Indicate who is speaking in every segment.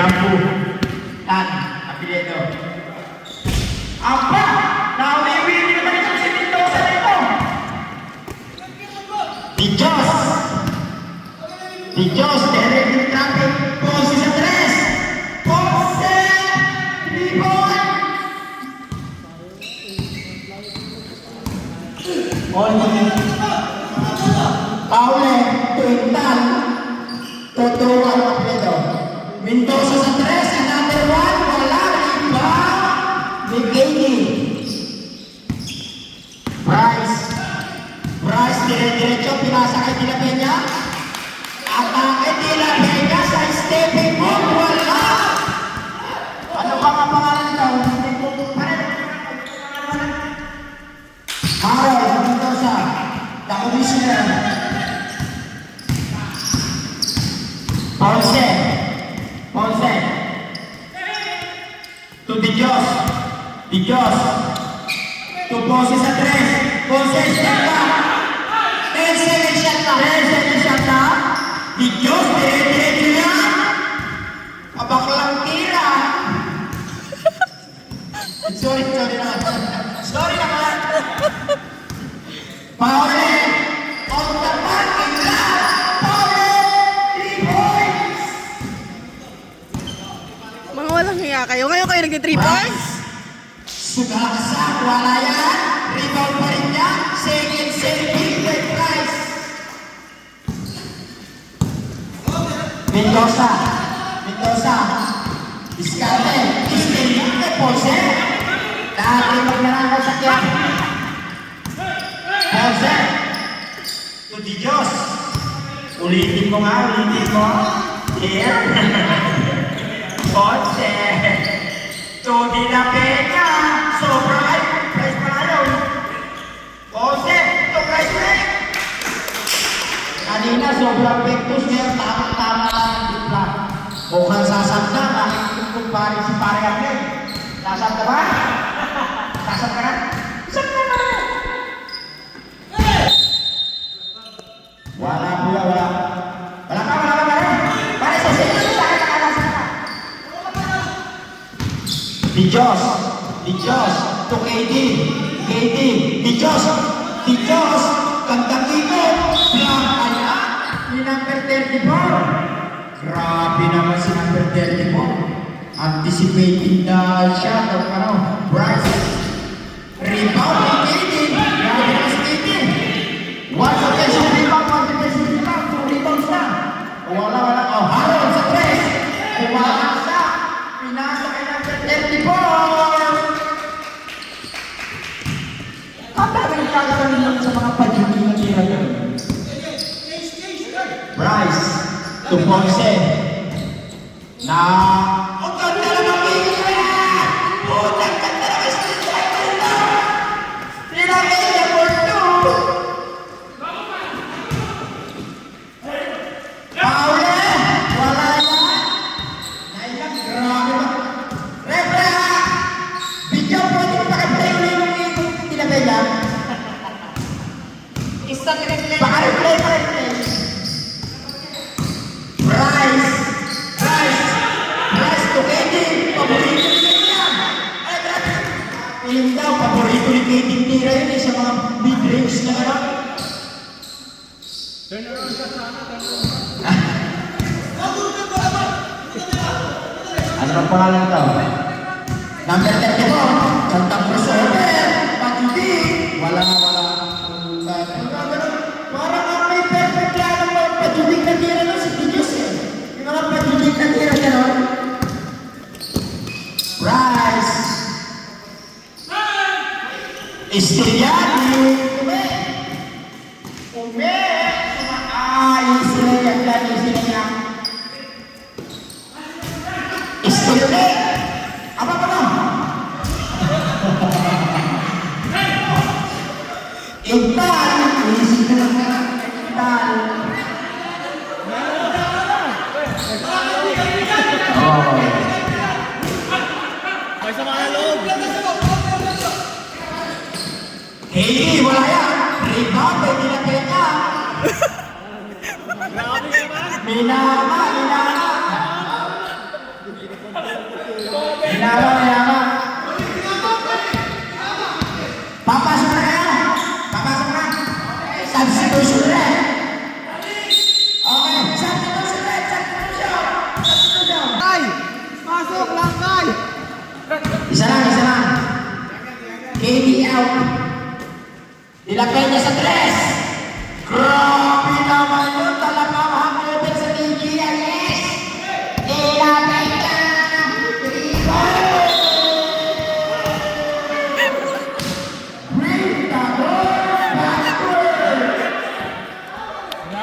Speaker 1: Bamboo. Tan, apelyido. Apa? Nawiwili naman itong si Mendoza nito. Dijos, Derek yung traffic. Ponce sa 3. Ponce! Libon! Paule, Tuintal, Totuan, apelyido. Mendoza sa 3, another one, wala, iba. Miguel. Bryce, dire-diretso, pinasa kay Tila Peña. Atake Tila Peña sa stepping move, wala. Ano ba nga pangalan nito? Harold Mendoza, the commissioner. Ponce. To Dijos. To Ponce sa 3. Ponce, step back. 10 seconds shot na. Dijos, dire-diretso yan. Abaklang tira. Sorry naman. Paule, on the parking lot. Paule, 3 points.
Speaker 2: Mga walang hiya kayo. Ngayon kayo nag-3 points?
Speaker 1: Sugaksak, wala yan. Rebound pa rin yan. Second serving, third prize. Mendoza. Diskarte. Diskarte, Ponce. Dati magnanakaw sa kyan. Ponce. To Dijos. Ulitin mo. Here. Ponce. To Tila Peña. Sobrang price pa na yun. Ponce. To price break. Kanina sobrang pektus niya. Tama lang ang dipla. Mukhang sasabda na. Kung pari si pare Abel. Sasabda ba? Sasabda ka? Sasabda ka! Wala kuya, wala. Wala ka. Pare sa sila sa akin nakalasan ka. Dijos. To KD. Dijos. Kantang ikot. Blank kaya. Ni number 34. Grabe naman si number 34. Anticipating the shot of Bryce. Rebound ni KD. Grabe naman si KD. One defensive rebound. 2 rebounds na. Wala. Harold sa 3. Kumakas na. Pinasa kay number 34. Kapag nagkakaroon lang sa mga pagiging na tira yun. Bryce to Ponce. Na ang ganda na makikita! Putang ganda na kasi na! Nilagay niya for 2! Paule! Wala yan! Naiyak, grabe ba? Refra! Bigyan po din pa-replay ulit yung Tila Peña.
Speaker 2: Isang replay.
Speaker 1: Pa-replay. Bryce to KD. Paborito ni Peña. Yung daw, paborito ni KD tira yun sa mga big range na ano. Turn around ka sana. Ano ang pangalan ito? Number 34. Kantang crossover. Pati wala. Parang ang may perfect lang ang mga pajudik na tira ng si Dijos eh. Yung mga pajudik na tira gano'n. Bryce. Estrellado. Ume. Yung sila yan. Estrellado. Apa pa lang? Intal. Iisip na lang na. Intal.
Speaker 2: May sama na loob.
Speaker 1: Hey, wala yan. Rebound, may Tila Peña. Minama.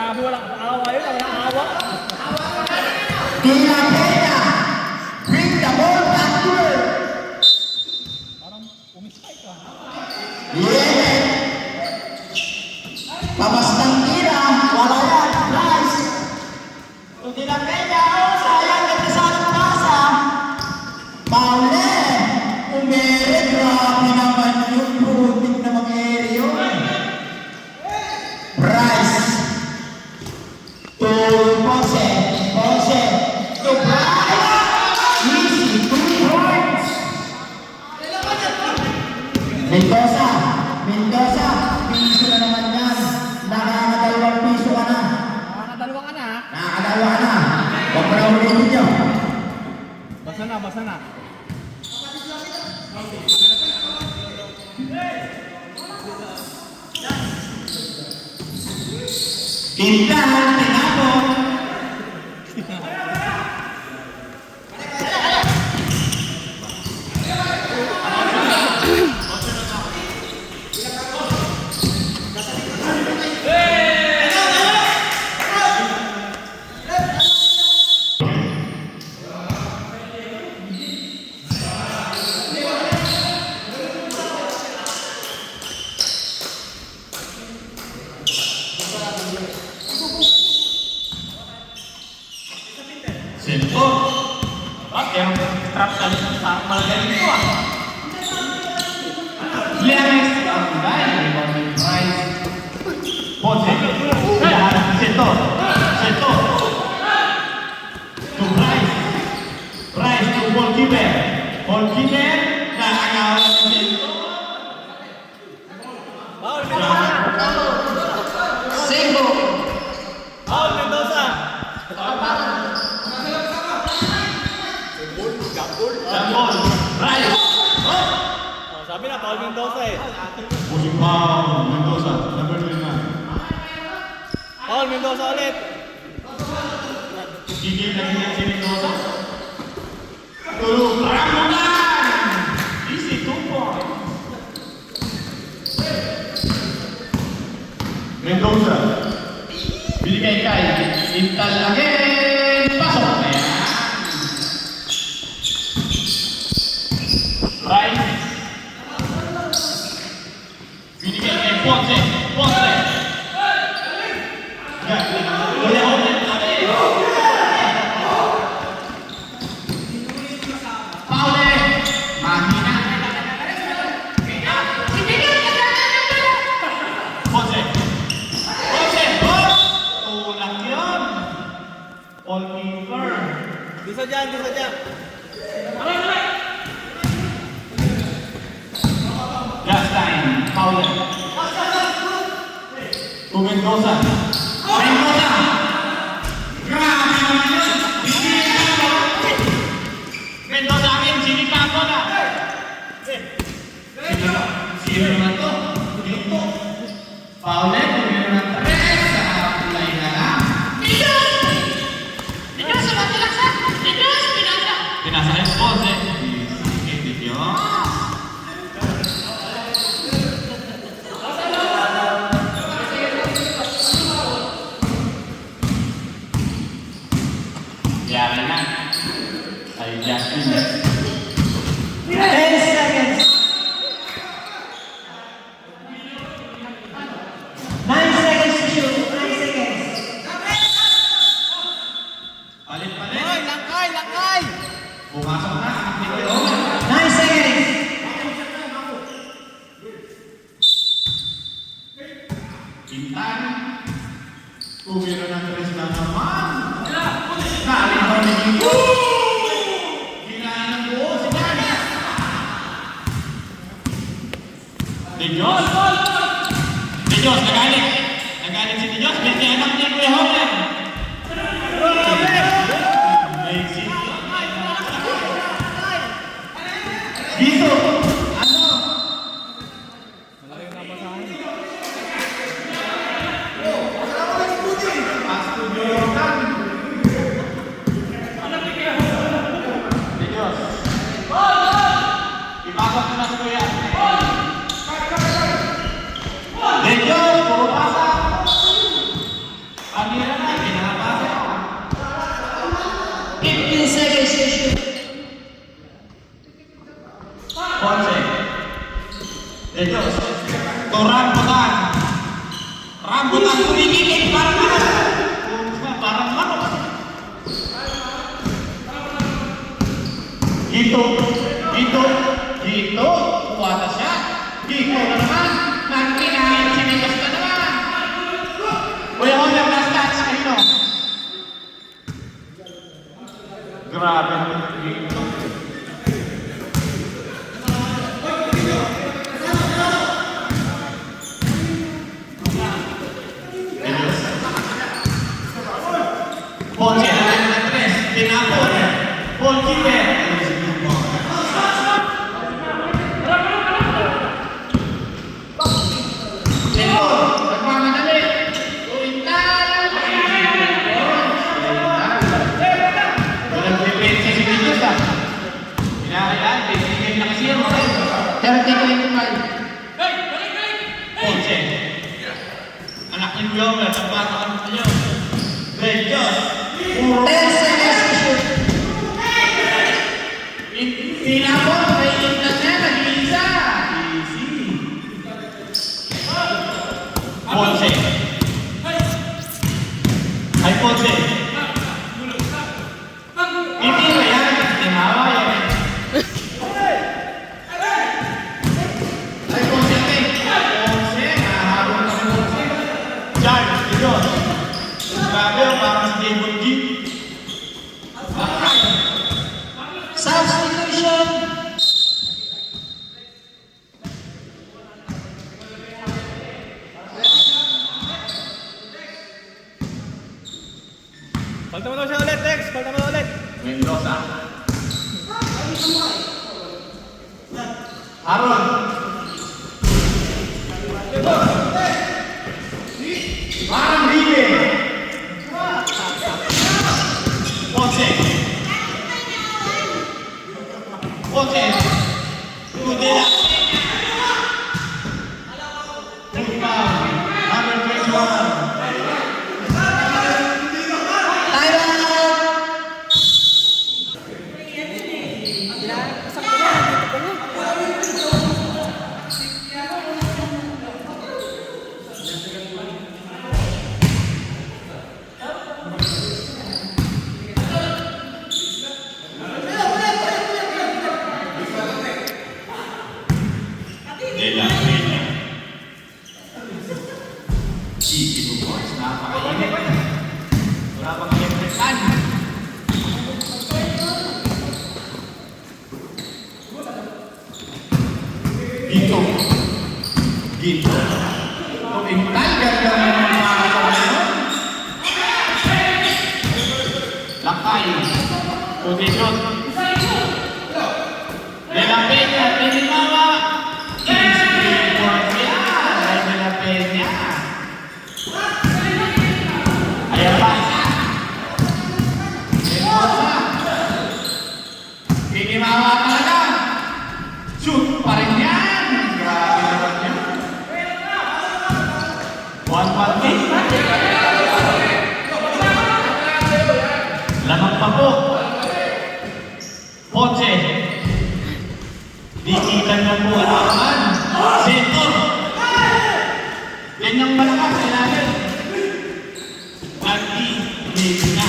Speaker 2: Grabe, walang awa yun. Walang awa.
Speaker 1: De La Peña, bring the ball back to her.
Speaker 2: Parang umispike ka.
Speaker 1: Yeah. Pabastang tira, wala yan, nice. To De La Peña, oh, sayang, nagkasalang pasa. Paule, umere, grabe naman yun, putik na mag-ere yun. Bryce, to Ponce, Ponce, to Bryce, easy, 2 points. Mendoza, Mendoza, piso na naman yan. Nakakadalawang piso ka na.
Speaker 2: Nakakadalawa ka na ha?
Speaker 1: Nakakadalawa ka na. Huwag mo na ulitin nyo.
Speaker 2: Basa na, basa na.
Speaker 1: Tindahan, tinapon.
Speaker 3: Sento. Bakit yung trap sa malagaling ko ah. Lianes, ang dahil, rebounding Bryce. Ponce. Lahat, Sento. Sento. To Bryce. Bryce to goalkeeper. Goalkeeper, nakakawa si Sento.
Speaker 2: Paul Mendoza!
Speaker 1: Sego.
Speaker 2: Paul Mendoza!
Speaker 3: Jambol. Bryce.
Speaker 2: Oh, sabi na, Paul Mendoza eh.
Speaker 3: Pushing foul. Mendoza. Number 29.
Speaker 2: Paul Mendoza ulit.
Speaker 3: Gigil na ganyan si Mendoza. Tulog. Paramulan! Easy, 2 points. Mendoza. Binigay kay Intal again. Pasok. Ayan. Right. Binigay kay Ponce. Ponce. Yan. Ulit. Paule. Mahina. Ponce. Ponce. Oh! Tulak yun. All keeper.
Speaker 2: Bisa dyan, bisa dyan.
Speaker 3: Last time, Paule. To Mendoza. Mendoza! Grabe naman yun! Sinipako! Mendoza akin, sinipako na! Sino naman to? Dito. Paule, tumiro ng 3 sa kulay na lang. Pinasa kay Ponce. Hindi yun. Yari na. Ay, Justin.
Speaker 1: 10 seconds. 9 seconds to shoot. 9 seconds.
Speaker 3: Palit-palit.
Speaker 2: Hoy, langkay, langkay!
Speaker 3: Pumasok na.
Speaker 1: 9 seconds.
Speaker 3: Kintan. Tumiro ng 3 na naman. Galing ba ni Kiko? Kinain ng buo si Dani. De Dios. De Dios, nagalit. Nagalit si De Dios. Bitiyanak niya Kuya Homer. Amazing. Dito. Ano?
Speaker 2: Malaki yung nabasahan.
Speaker 3: Pasto Jordan. De Dios. Ipasok mo na si Kuya. De Dios, puro pasa. Pamira na, pinakapasa.
Speaker 1: 15 seconds to shoot.
Speaker 3: Ponce. De Dios. To rambutan. Rambutan kumikikit parang ano. Parang ano. Dito. Dito. Dito. Kuwata siya. Dito na naman. Nagkinahin si Nilos na naman. Kuya Homer, last touch sa ino. Grabe naman dito. Ponce, alam na tres. Tinapon. Ponce, anak ni Yomer, tempat anak niyo. Rejos.
Speaker 1: 10 seconds to shoot.
Speaker 3: Tinapon, may intas niya, nag-iisa. Easy. Ponce. Ay, Ponce. Hindi ba yan? Tinawa yan. Ay, Ponce. Ponce, naharap na si Ponce. Charles, Dios. Grabe, parang si David G.
Speaker 1: Substitution.
Speaker 2: Palta mo daw siya ulit, Tex. Palta mo ulit.
Speaker 3: Mendoza. Aaron. Parang Ribe. Ponce. Ponce. Tudela. Number 21.
Speaker 1: Time out.
Speaker 3: Dela. Easy to boys. Napakainit. Wala pang electrican. Dito. Dito. Tumintay. Ganda mo ng mga kapatid. Lakay. Position. De La Peña. Tinimawa. Easy boys. Ay, De La Peña. Ayan pa. Mendoza. Tinimawa talaga. Shoot pa rin yan. Grabe naman yan. 1-1 lamang pa po. Ponce. Dikitan na po ang aman. Sentor. Yan yung malakas. Kailangan. Hindi na.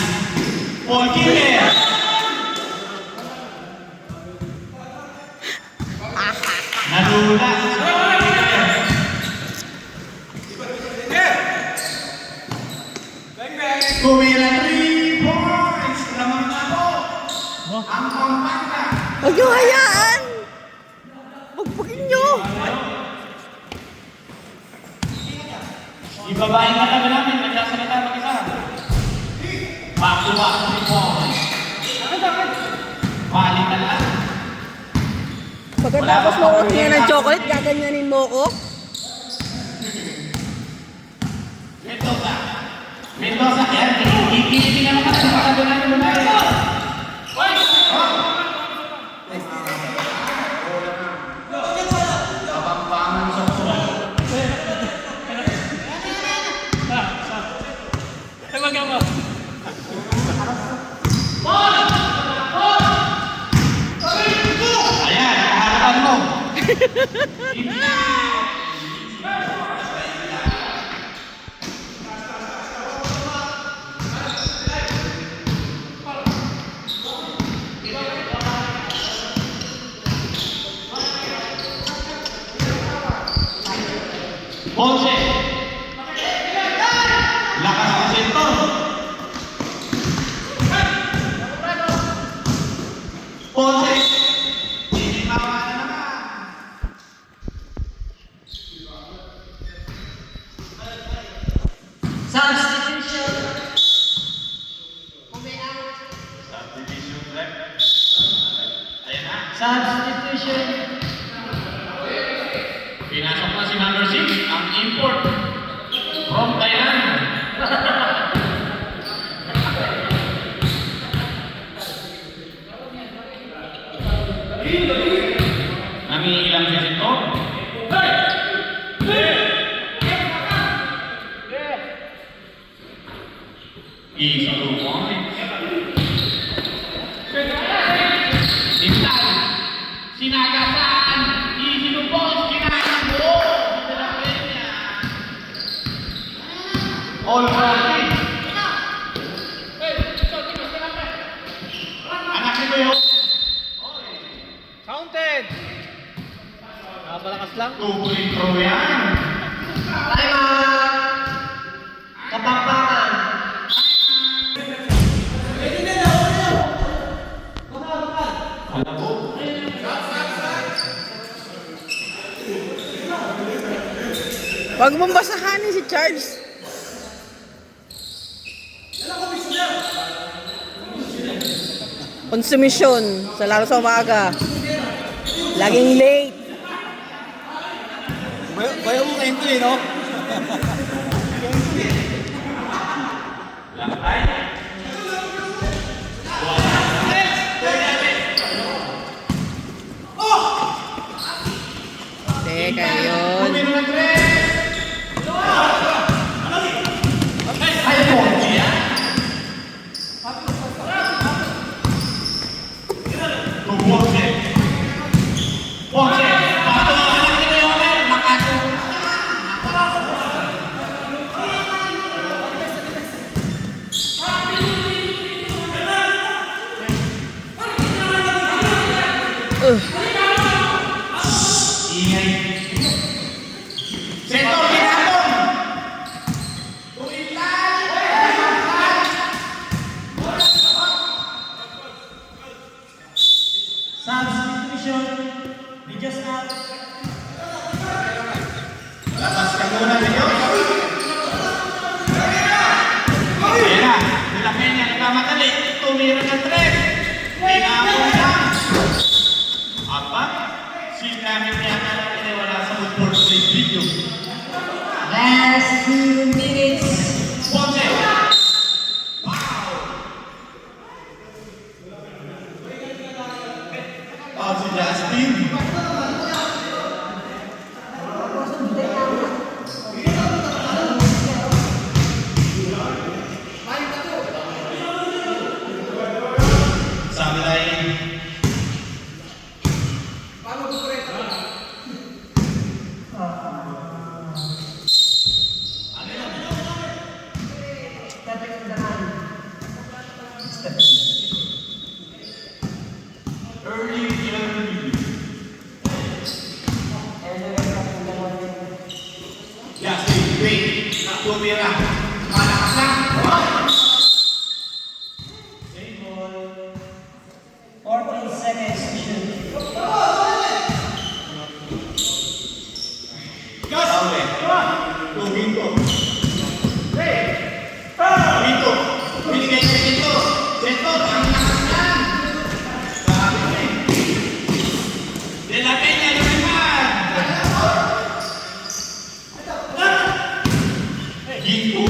Speaker 3: Paul Kimer. Nadula. Kumira 3 points. Lamang na po. Ang Pampanga.
Speaker 4: Huwag niyo hayaan! Pagpagin niyo!
Speaker 3: Ibabahin na kami namin. Nagsasalita mag-isa. Back to back 3 points. Balikan lang.
Speaker 4: Pagkatapos mo kumain ng chocolate, gaganyanin mo ko?
Speaker 3: Mendoza. Mendoza. Yan. Kikilipin naman kasi sa pagkagulan ng lumayan. Kapampangan sa puso.
Speaker 2: Talaga ba?
Speaker 3: Ayan, harapan mo. Ponce. Lakas ng sentro. Ponce. Tinimawa na naman.
Speaker 4: Substitution.
Speaker 3: Subdivision left. Ayan na.
Speaker 4: Substitution.
Speaker 3: Pinasok na si number 6, ang import from Thailand. Nangiilang siya ito. Easy 2 points. Tintal. Sinagasaan. Easy 2 points. Kinain mo. Dito na niya. All working. Anak ni Kuya.
Speaker 2: Counted! Napalakas lang.
Speaker 3: Tubuling throw yan.
Speaker 4: Time out. Kapakpakan.
Speaker 3: Alam mo.
Speaker 4: Huwag mong basahanin si Charles. Konsumisyon, sa lalo sa umaga. Laging late.
Speaker 2: Bayo mo kayo ito eh, no?
Speaker 4: Teka, yun.
Speaker 3: Numero ng 3. Ay, Ponce yan. Ponce. Ponce. Pato ang anak ni Kuya Homer. Makato. Ingay. Setor, ginapon!
Speaker 1: Substitution. We just out.
Speaker 3: Labas ka muna ninyo. Ayan na. Nila Peña, nagkamadali. Tumira ng 3. Tinapon lang. Aba, sinabi niya na natin ay wala sa football play video.
Speaker 4: Last 2 minutes.
Speaker 3: Ponce! Wow, si Justin. Sabi lain. Early. Justin, wait. Tumira. Malakas lang.
Speaker 1: 14 seconds to shoot.
Speaker 3: Sabi. Tuminto. Tuminto. Binigay sa Setor. Setor, ang lakas yan. Sabi ko eh. De La Peña, lumipan. Ginto.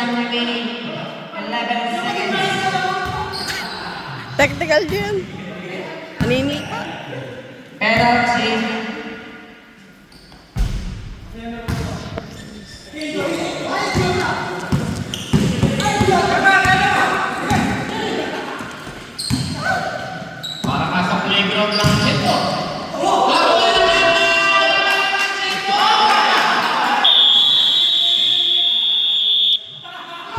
Speaker 5: time remaining. 11 seconds.
Speaker 4: Technical dyan. Nanini pa.
Speaker 5: Penalty.
Speaker 3: Para ka sa playground lang